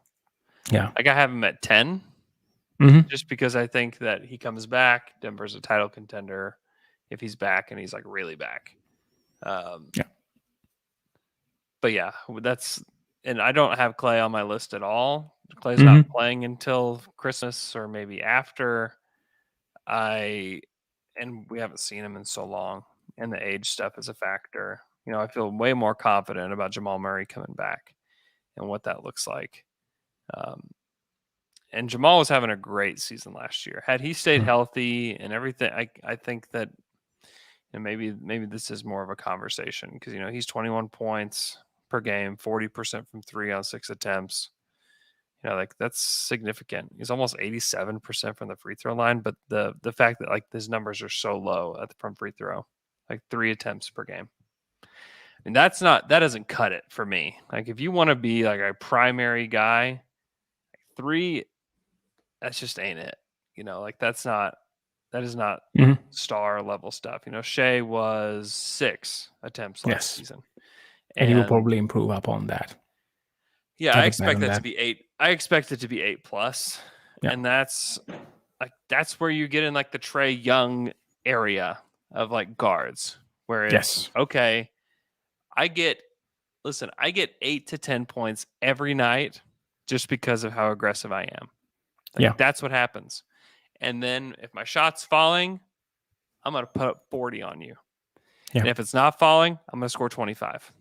Yeah, like I have him at 10, just because I think that he comes back. Denver's a title contender if he's back, and he's like really back. But yeah, and I don't have Klay on my list at all. Klay's not playing until Christmas or maybe after. And we haven't seen him in so long, and the age stuff is a factor. I feel way more confident about Jamal Murray coming back and what that looks like. And Jamal was having a great season last year. Had he stayed healthy and everything, I think that maybe this is more of a conversation because he's 21 points per game, 40% from 3 on 6 attempts. Like that's significant. He's almost 87% from the free throw line, but the fact that like his numbers are so low from free throw, like 3 attempts per game. I mean, that doesn't cut it for me. Like if you want to be like a primary guy, 3, that's just ain't it. Like that is not star level stuff. Shai was 6 attempts last season. And he will probably improve upon that. Yeah, Have I a bet expect on that to that. be 8. I expect it to be 8+, Yeah. and that's where you get in like the Trey Young area of like guards, where it's Yes. okay. I get 8 to 10 points every night just because of how aggressive I am. Like Yeah. that's what happens. And then if my shot's falling, I'm gonna put up 40 on you. Yeah. And if it's not falling, I'm gonna score 25.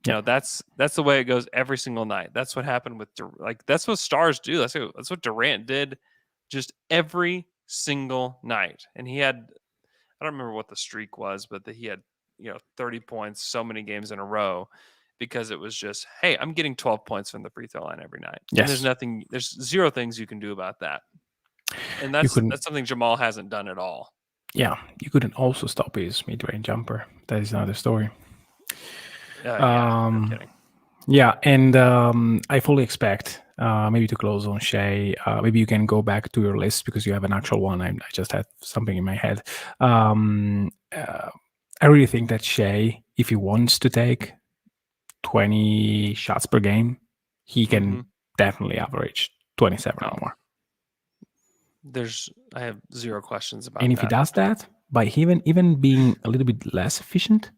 You Yeah. know, that's the way it goes every single night. That's what happened with that's what stars do. That's what Durant did just every single night. And he had, I don't remember what the streak was, but he had 30 points so many games in a row because it was just, hey, I'm getting 12 points from the free throw line every night. Yes. And there's zero things you can do about that. And You that's couldn't. something Jamal hasn't done at all. Yeah, you couldn't also stop his mid-range jumper. That is another story. Yeah, no kidding. Yeah, and I fully expect maybe to close on Shea. Maybe you can go back to your list because you have an actual one. I just had something in my head. I really think that Shea, if he wants to take 20 shots per game, he can definitely average 27 or more. I have zero questions about that. And if he does that, by even being a little bit less efficient,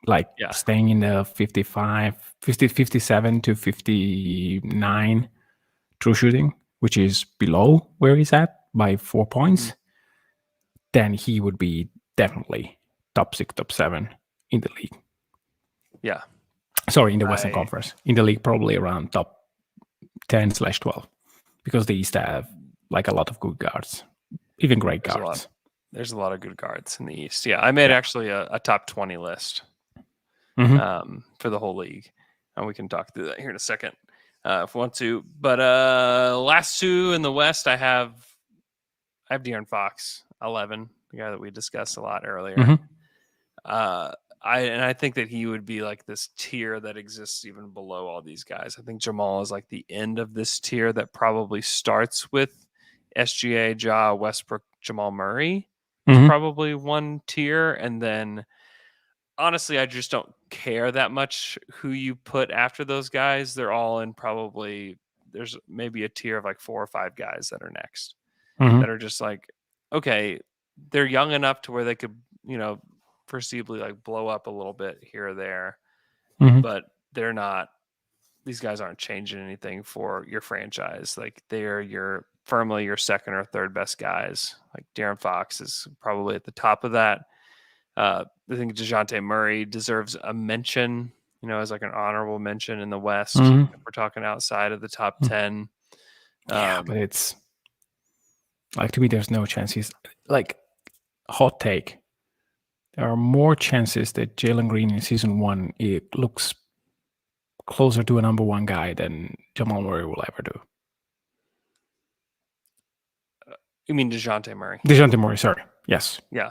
like staying in the 57 to 59 true shooting, which is below where he's at by 4 points, then he would be definitely top 6, top 7 in the league. Yeah. Sorry, in the Western Conference. In the league, probably around top 10/12, because the East have like a lot of good guards, even great guards. There's a lot of good guards in the East. Yeah, I made actually a top 20 list for the whole league, and we can talk through that here in a second if we want to. But last two in the West, I have De'Aaron Fox, 11, the guy that we discussed a lot earlier. I think that he would be like this tier that exists even below all these guys. I think Jamal is like the end of this tier that probably starts with SGA, Ja, Westbrook, Jamal Murray. It's probably one tier, and then honestly, I just don't care that much who you put after those guys. They're all in probably, there's maybe a tier of like 4 or 5 guys that are next that are just like, okay, they're young enough to where they could, foreseeably like blow up a little bit here or there, but they're not, these guys aren't changing anything for your franchise. Like they're firmly your second or third best guys. Like De'Aaron Fox is probably at the top of that. I think DeJounte Murray deserves a mention, as like an honorable mention in the West. If we're talking outside of the top 10. Yeah, but it's like, to me, there's no chance. He's like, hot take. There are more chances that Jalen Green in season 1 it looks closer to a number 1 guy than Jamal Murray will ever do. You mean DeJounte Murray? DeJounte Murray, sorry. Yes. Yeah.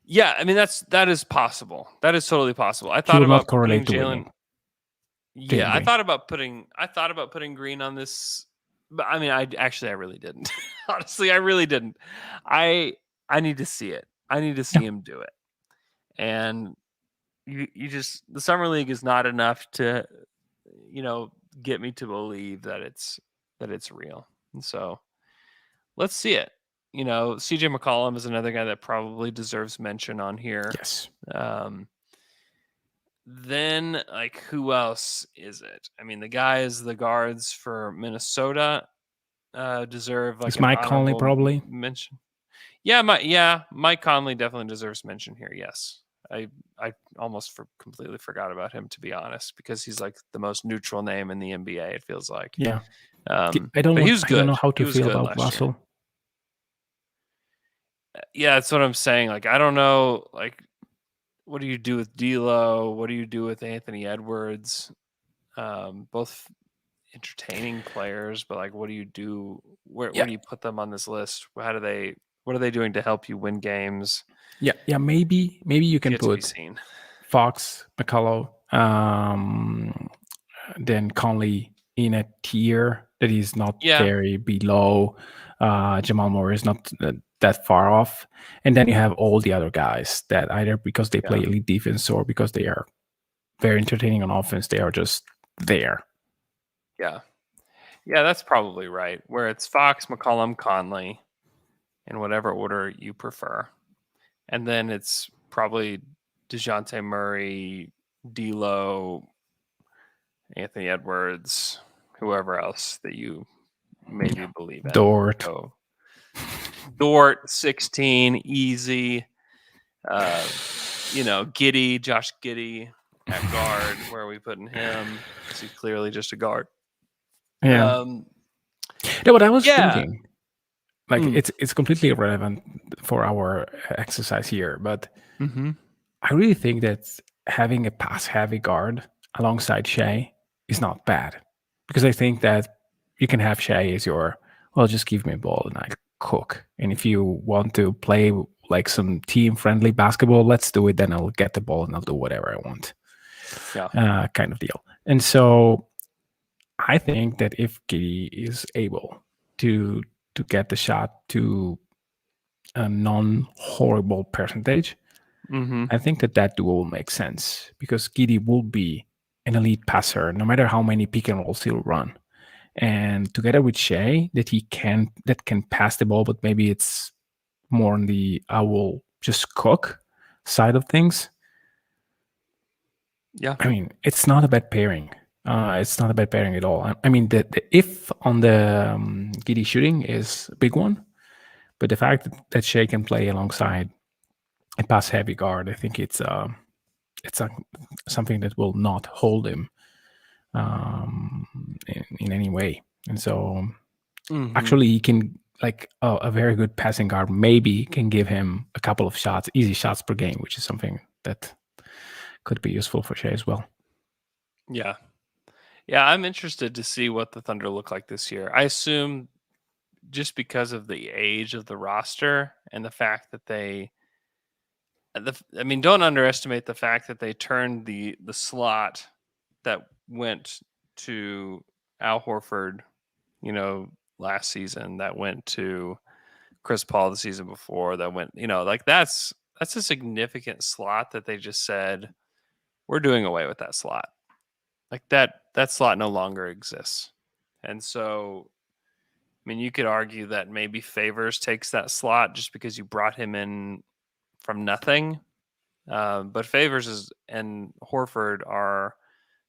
Yeah, I mean that is possible. That is totally possible. I thought about putting Jalen. Yeah, I thought about putting Green on this, but I mean, I really didn't. Honestly, I really didn't. I need to see it. I need to see him do it. And you just, the summer league is not enough to, get me to believe that it's real. And so let's see it. CJ McCollum is another guy that probably deserves mention on here. Yes. Then, like, who else is it? I mean, the guards for Minnesota deserve like Mike Conley probably mention. Yeah, Mike Conley definitely deserves mention here. Yes, I almost completely forgot about him, to be honest, because he's like the most neutral name in the NBA. It feels like. Yeah. I don't know how to feel about Russell. Yeah, that's what I'm saying. Like, I don't know. Like, what do you do with D'Lo? What do you do with Anthony Edwards? Both entertaining players, but like, what do you do? Where do you put them on this list? What are they doing to help you win games? Yeah. Maybe you can put Fox, McCullough, then Conley in a tier that is not very below. Jamal Murray is not that far off, and then you have all the other guys that either because they play elite defense or because they are very entertaining on offense, they are just there. Yeah. Yeah, that's probably right. Where it's Fox, McCollum, Conley, in whatever order you prefer. And then it's probably DeJounte Murray, D'Lo, Anthony Edwards, whoever else that you maybe believe in. Dort. So Dort, 16, easy. Giddy, Josh Giddy at guard. Where are we putting him? Is he clearly just a guard? Yeah. No, but I was thinking, like, it's completely irrelevant for our exercise here, but I really think that having a pass-heavy guard alongside Shea is not bad, because I think that you can have Shea as your, well, just give me a ball and I cook. And if you want to play like some team-friendly basketball, let's do it. Then I'll get the ball and I'll do whatever I want. Yeah. Kind of deal. And so I think that if Giddy is able to get the shot to a non-horrible percentage, I think that duo will make sense, because Giddy will be an elite passer no matter how many pick and rolls he'll run. And together with Shea, that can pass the ball, but maybe it's more on the I will just cook side of things. Yeah. I mean, it's not a bad pairing. It's not a bad pairing at all. I mean, the if on the Giddy shooting is a big one, but the fact that Shea can play alongside a pass heavy guard, I think it's something that will not hold him in any way. And so actually he can, like, a very good passing guard maybe can give him a couple of shots, easy shots per game, which is something that could be useful for Shea as well. Yeah. Yeah, I'm interested to see what the Thunder look like this year. I assume just because of the age of the roster and the fact that don't underestimate the fact that they turned the slot that went to Al Horford, last season, that went to Chris Paul the season before, that went, like that's a significant slot that they just said, we're doing away with that slot. Like that slot no longer exists. And so, I mean, you could argue that maybe Favors takes that slot just because you brought him in from nothing. But Favors and Horford are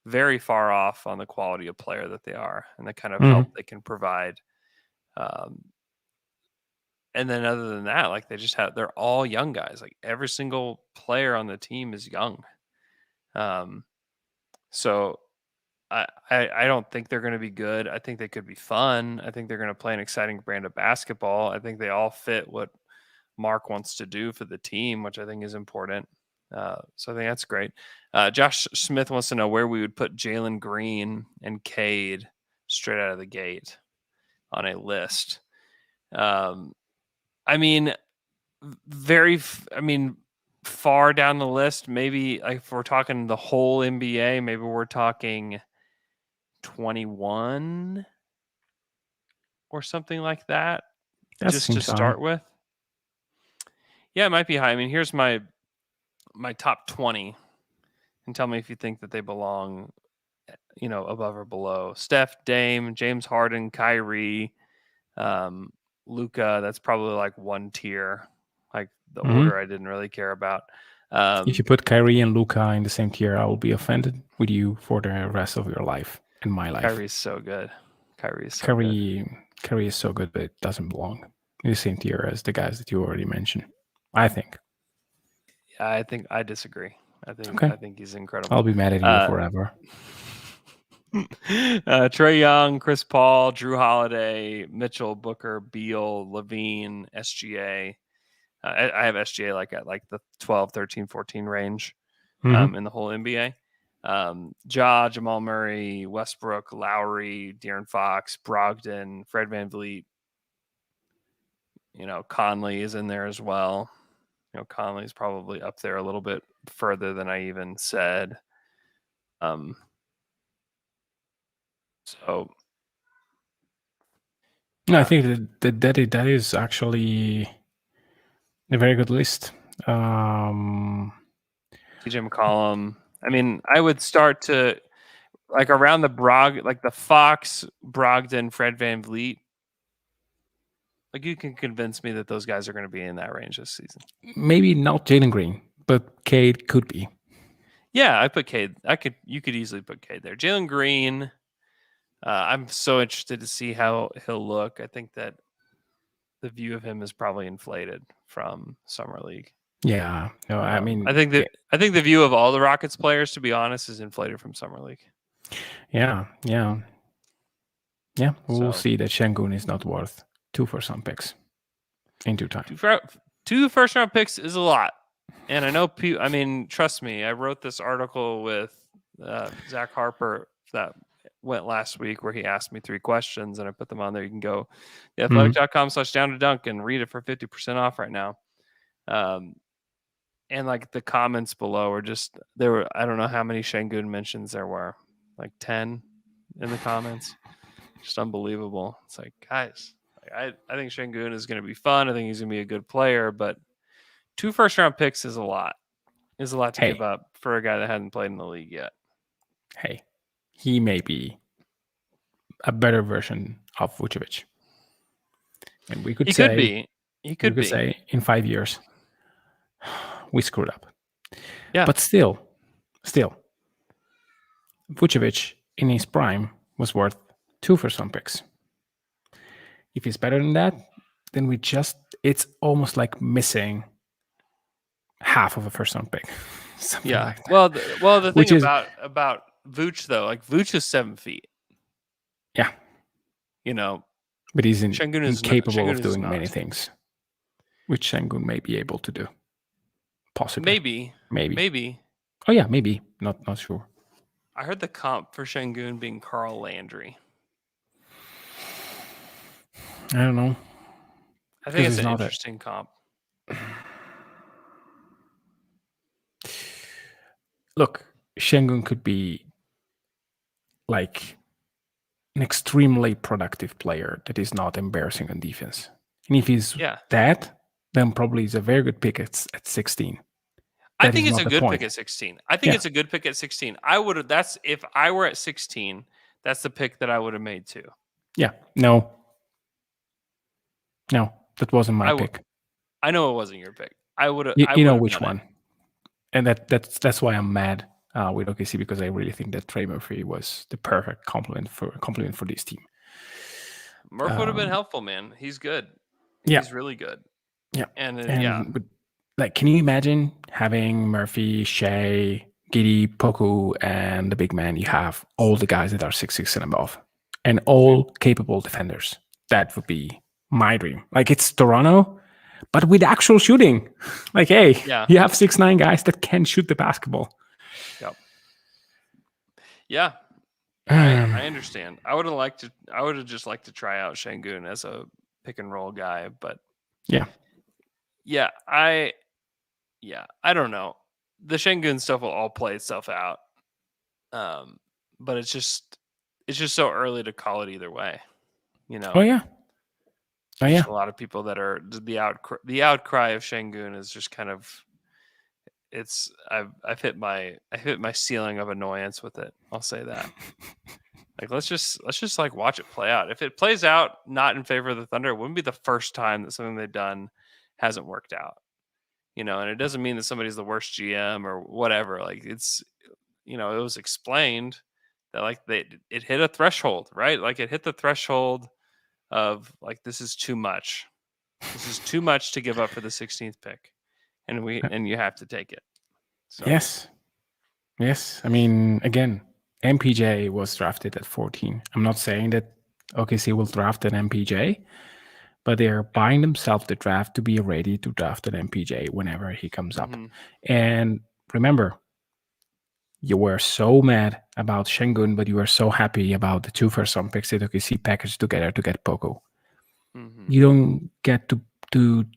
very far off on the quality of player that they are and the kind of help they can provide. And then other than that, like they're all young guys. Like every single player on the team is young. So I don't think they're going to be good. I think they could be fun. I think they're going to play an exciting brand of basketball. I think they all fit what Mark wants to do for the team, which I think is important. So I think that's great. Josh Smith wants to know where we would put Jalen Green and Cade straight out of the gate on a list. I mean, far down the list, maybe like if we're talking the whole NBA, maybe we're talking 21 or something like that, just to start with. Yeah, it might be high. I mean, here's my top 20, and tell me if you think that they belong, above or below. Steph, Dame, James Harden, Kyrie, Luka. That's probably like one tier. Like the order I didn't really care about. If you put Kyrie and Luka in the same tier, I will be offended with you for the rest of your life and my life. Kyrie's so good. Kyrie is so good, but it doesn't belong in the same tier as the guys that you already mentioned, I think. Yeah, I think I disagree. I think he's incredible. I'll be mad at you forever. Trae Young, Chris Paul, Drew Holiday, Mitchell, Booker, Beal, Levine, SGA. I have SGA like at like the 12, 13, 14 range in the whole NBA. Ja, Jamal Murray, Westbrook, Lowry, De'Aaron Fox, Brogdon, Fred VanVleet. Conley is in there as well. Conley's probably up there a little bit further than I even said. So, yeah. I think that is actually a very good list. TJ McCollum. I mean, I would start to like around the Fox, Brogdon, Fred VanVleet. Like you can convince me that those guys are going to be in that range this season. Maybe not Jalen Green, but Cade could be. Yeah, I put Cade. You could easily put Cade there. Jalen Green. I'm so interested to see how he'll look. I think that the view of him is probably inflated from summer league. Yeah, no, I mean, I think the view of all the Rockets players, to be honest, is inflated from summer league. Yeah. We'll see that Şengün is not worth 2 first-round picks in due time. 2 first-round picks is a lot, and I know. I mean, trust me. I wrote this article with Zach Harper that went last week where he asked me 3 questions, and I put them on there. You can go theathletic.com/down-to-dunk and read it for 50% off right now. And like the comments below were just I don't know how many Şengün mentions there were, like 10 in the comments. Just unbelievable. It's like, guys, I think Şengün is going to be fun. I think he's going to be a good player, but 2 first-round picks is a lot. Is a lot to give up for a guy that hadn't played in the league yet. Hey, he may be a better version of Vucevic. And we could He say... could be. He could be. Say in 5 years, we screwed up. Yeah. But still, Vucevic in his prime was worth 2 first-round picks. If he's better than that, then it's almost like missing half of a first-round pick. Something like that. Well, the thing about Vooch though, like Vooch is 7 feet. Yeah. You know, but he's incapable of doing many things, which Şengün may be able to do. Possibly. Maybe. Oh yeah, maybe. Not sure. I heard the comp for Şengün being Carl Landry. I don't know. I think it's an interesting comp. Look, Şengün could be like an extremely productive player that is not embarrassing on defense. And if he's that, then probably he's a very good pick at 16. I think it's a good pick at 16. I think it's a good pick at 16. If I were at 16, that's the pick that I would have made too. Yeah. No, that wasn't my pick. I know it wasn't your pick. I would have. You know which one. And that's why I'm mad with OKC, because I really think that Trey Murphy was the perfect complement for this team. Murphy would have been helpful, man. He's good. Yeah. He's really good. Yeah. And but, like, can you imagine having Murphy, Shea, Giddey, Poku, and the big man? You have all the guys that are 6'6" and above, and all capable defenders. That would be my dream. Like, it's Toronto, but with actual shooting. Like, hey, you have 6'9" guys that can shoot the basketball. Yep. Yeah. I understand. I would have just liked to try out Şengün as a pick and roll guy, but I don't know. The Şengün stuff will all play itself out. But it's just so early to call it either way. You know. Oh yeah. A lot of people that are the outcry of Şengün is just kind of, I've hit my ceiling of annoyance with it. I'll say that. Like, let's just like watch it play out. If it plays out not in favor of the Thunder, it wouldn't be the first time that something they've done hasn't worked out. You know, and it doesn't mean that somebody's the worst GM or whatever. Like, it's, you know, it was explained that like it hit a threshold, right? Like, it hit the threshold of like, this is too much. This is too much to give up for the 16th pick, and you have to take it. So. Yes. I mean, again, MPJ was drafted at 14. I'm not saying that OKC will draft an MPJ, but they're buying themselves the draft to be ready to draft an MPJ whenever he comes up. And remember, you were so mad about Şengün, but you were so happy about the 2 first-round picks that OKC packaged together to get Poku. You don't get to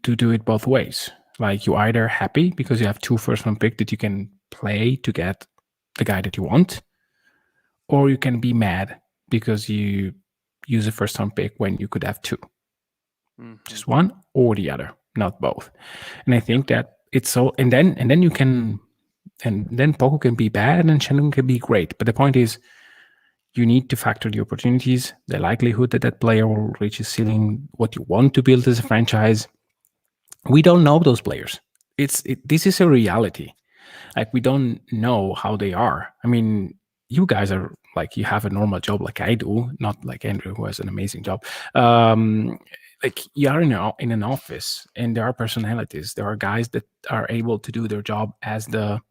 do it both ways. Like, you either happy because you have 2 first-round picks that you can play to get the guy that you want, or you can be mad because you use a first-round pick when you could have 2. Just one or the other, not both. And I think that it's so. And then you can, and then Poku can be bad and Şengün can be great. But the point is, you need to factor the opportunities, the likelihood that that player will reach his ceiling, what you want to build as a franchise. We don't know those players. This is a reality. Like, we don't know how they are. I mean, you guys are like, you have a normal job like I do, not like Andrew, who has an amazing job. Like, you are in an office, and there are personalities. There are guys that are able to do their job as the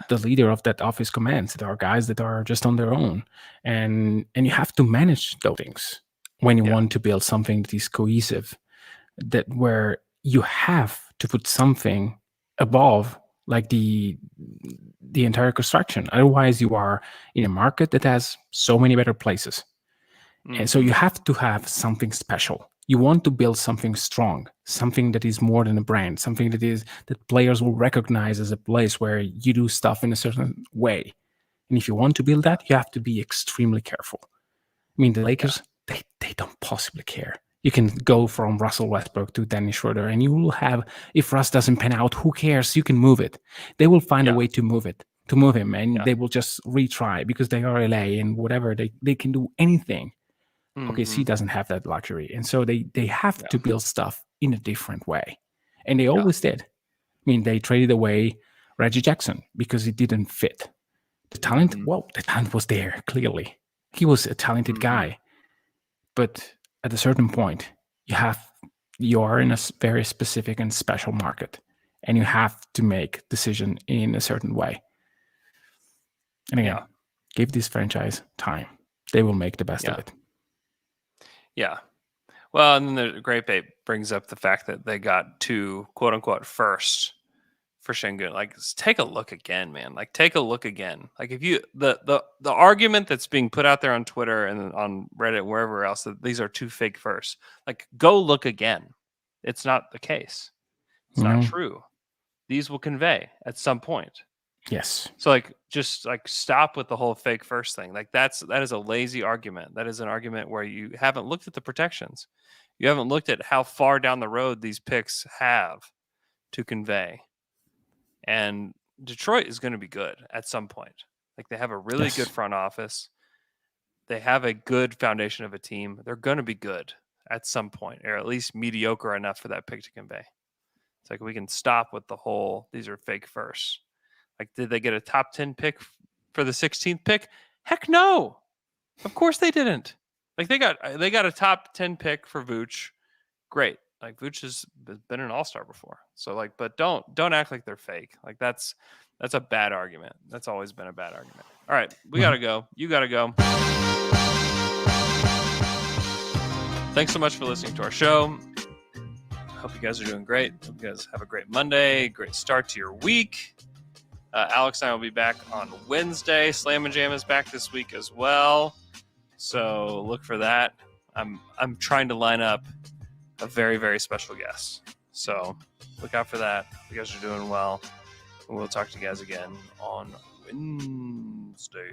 leader of that office commands. There are guys that are just on their own, and you have to manage those things when you want to build something that is cohesive, that where you have to put something above, like the entire construction. Otherwise, you are in a market that has so many better places. And so you have to have something special. You want to build something strong, something that is more than a brand, something that players will recognize as a place where you do stuff in a certain way. And if you want to build that, you have to be extremely careful. I mean, the Lakers, they don't possibly care. You can go from Russell Westbrook to Dennis Schroeder, and you will have, if Russ doesn't pan out, who cares? You can move it. They will find a way to move him, and they will just retry because they are LA and whatever. They can do anything. OKC doesn't have that luxury. And so they have to build stuff in a different way. And they always did. I mean, they traded away Reggie Jackson because it didn't fit. The talent, the talent was there, clearly. He was a talented guy. But at a certain point, you are in a very specific and special market, and you have to make decision in a certain way. And again, give this franchise time. They will make the best of it. Yeah. Well, and then the Great Babe brings up the fact that they got 2 quote unquote first for Şengün. Like, take a look again, man. Like, take a look again. Like, if you the argument that's being put out there on Twitter and on Reddit, wherever else, that these are 2 fake firsts. Like, go look again. It's not the case. It's not true. These will convey at some point. Yes. So, like, just like stop with the whole fake first thing. Like, that is a lazy argument. That is an argument where you haven't looked at the protections. You haven't looked at how far down the road these picks have to convey. And Detroit is going to be good at some point. Like, they have a really good front office. They have a good foundation of a team. They're going to be good at some point, or at least mediocre enough for that pick to convey. It's like, we can stop with the whole, these are fake firsts. Like, did they get a top 10 pick for the 16th pick? Heck no. Of course they didn't. Like, they got a top 10 pick for Vooch. Great. Like, Vooch has been an all-star before. So, like, but don't act like they're fake. Like, that's a bad argument. That's always been a bad argument. All right, we got to go. You got to go. Thanks so much for listening to our show. Hope you guys are doing great. Hope you guys have a great Monday, great start to your week. Alex and I will be back on Wednesday. Slam and Jam is back this week as well. So look for that. I'm trying to line up a very, very special guest. So look out for that. You guys are doing well. And we'll talk to you guys again on Wednesday.